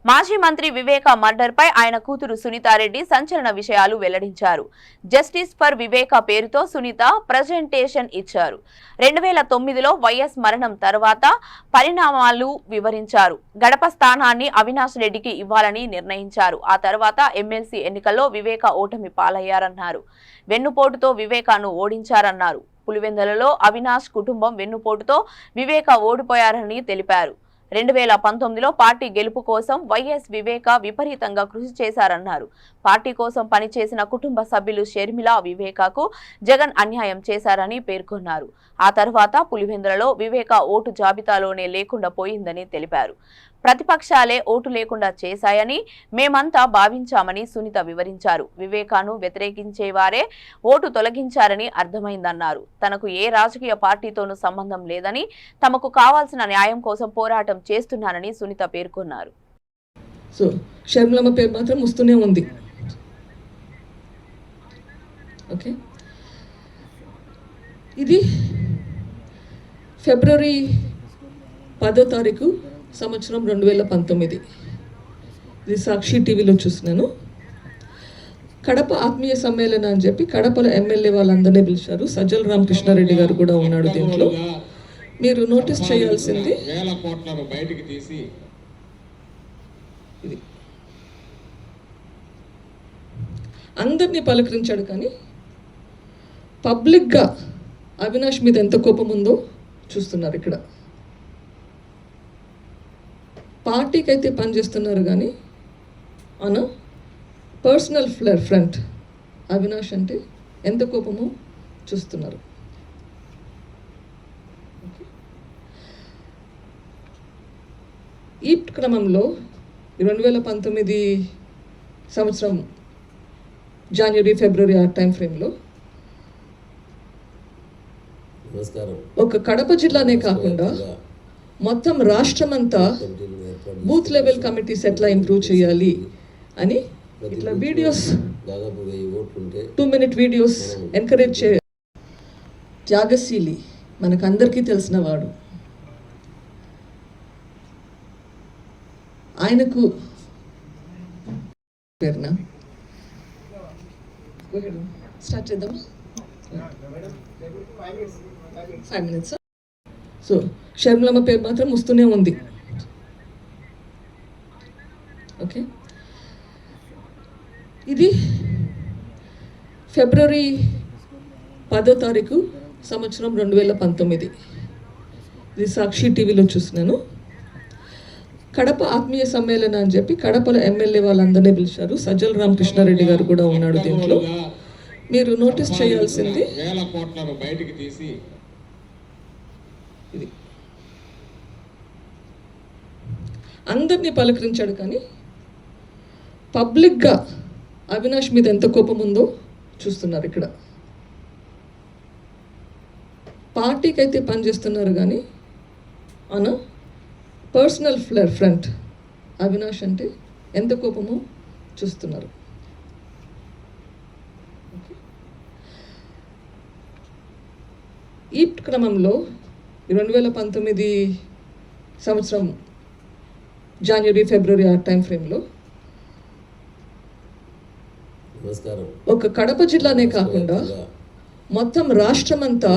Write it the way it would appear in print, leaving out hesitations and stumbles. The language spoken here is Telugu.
మాజీ మంత్రి వివేక మర్డర్ పై ఆయన కూతురు సునీతారెడ్డి సంచలన విషయాలు వెల్లడించారు. జస్టిస్ ఫర్ వివేక పేరుతో సునీత ప్రజెంటేషన్ ఇచ్చారు. 2009లో వైఎస్ మరణం తర్వాత పరిణామాలు వివరించారు. గడప స్థానాన్ని అవినాష్ రెడ్డికి ఇవ్వాలని నిర్ణయించారు. ఆ తర్వాత ఎమ్మెల్సీ ఎన్నికల్లో వివేక ఓటమి పాలయ్యారన్నారు. వెన్నుపోటుతో వివేకను ఓడించారన్నారు. పులివెందులలో అవినాష్ కుటుంబం వెన్నుపోటుతో వివేక ఓడిపోయారని తెలిపారు. 2019లో పార్టీ గెలుపు కోసం వైఎస్ వివేక విపరీతంగా కృషి చేశారన్నారు. పార్టీ కోసం పనిచేసిన కుటుంబ సభ్యులు షర్మిల వివేకకు జగన్ అన్యాయం చేశారని పేర్కొన్నారు. ఆ తర్వాత పులివెందులలో వివేక ఓటు జాబితాలోనే లేకుండా పోయిందని తెలిపారు. ప్రతిపక్షాలే ఓటు లేకుండా చేశాయని మేమంతా భావించామని సునీత వివరించారు. వివేకను వ్యతిరేకించేవారే ఓటు తొలగించారని అర్థమైందన్నారు. తనకు ఏ రాజకీయ పార్టీతోనూ సంబంధం లేదని, తమకు కావాల్సిన న్యాయం కోసం పోరాటం చేస్తున్నానని సునీత పేర్కొన్నారు. సో షర్మిలమ్మ పేరు మాత్రం వస్తూనే ఉంది. ఓకే, ఇది ఫిబ్రవరి 10వ తారీఖు సంవత్సరం 2019. ఇది సాక్షి టీవీలో చూస్తున్నాను. కడప ఆత్మీయ సమ్మేళనం అని చెప్పి కడపలో ఎమ్మెల్యే వాళ్ళందరినీ పిలిచారు. సజ్జల రామకృష్ణారెడ్డి గారు కూడా ఉన్నాడు దీంట్లో. మీరు నోటీస్ చేయాల్సింది ఇది. అందరినీ పలకరించాడు, కానీ పబ్లిక్గా అవినాష్ మీద ఎంత కోపం ఉందో చూస్తున్నారు. ఇక్కడ పార్టీకి అయితే పనిచేస్తున్నారు, కానీ అన పర్సనల్ ఫ్రంట్ అవినాష్ అంటే ఎంత కోపమో చూస్తున్నారు. ఈ క్రమంలో 2019 సంవత్సరం జనవరి ఫిబ్రవరి ఆ టైం ఫ్రేమ్లో ఒక కడప జిల్లానే కాకుండా మొత్తం రాష్ట్రమంతా బూత్ లెవెల్ కమిటీస్ ఎట్లా ఇంప్రూవ్ చేయాలి అని ఇట్లా వీడియోస్ 2-minute వీడియోస్ ఎంకరేజ్ చే త్యాగశీలి మనకందరికీ తెలిసిన వాడు. ఆయనకు పేరున స్టార్ట్ చేద్దాం. 5 minutes. సో షర్మిలమ్మ పేరు మాత్రం వస్తూనే ఉంది. ఓకే, ఇది ఫిబ్రవరి 10వ తారీఖు సంవత్సరం 2019. ఇది సాక్షి టీవీలో చూస్తున్నాను. కడప ఆత్మీయ సమ్మేళనం అని చెప్పి కడపలో ఎమ్మెల్యే వాళ్ళందరినీ పిలిచారు. సజ్జల రామకృష్ణారెడ్డి గారు కూడా ఉన్నాడు దీంట్లో. మీరు నోటీస్ చేయాల్సింది ఇది. అందరినీ పలకరించాడు, కానీ పబ్లిక్గా అవినాష్ మీద ఎంత కోపం ఉందో చూస్తున్నారు. ఇక్కడ పార్టీకి అయితే పనిచేస్తున్నారు, కానీ అన పర్సనల్ ఫ్రంట్ అవినాష్ అంటే ఎంత కోపమో చూస్తున్నారు. ఈ క్రమంలో 2019 సంవత్సరం జనవరి ఫిబ్రవరి ఆ టైం ఫ్రేమ్లో ఒక కడప జిల్లానే కాకుండా మొత్తం రాష్ట్రమంతా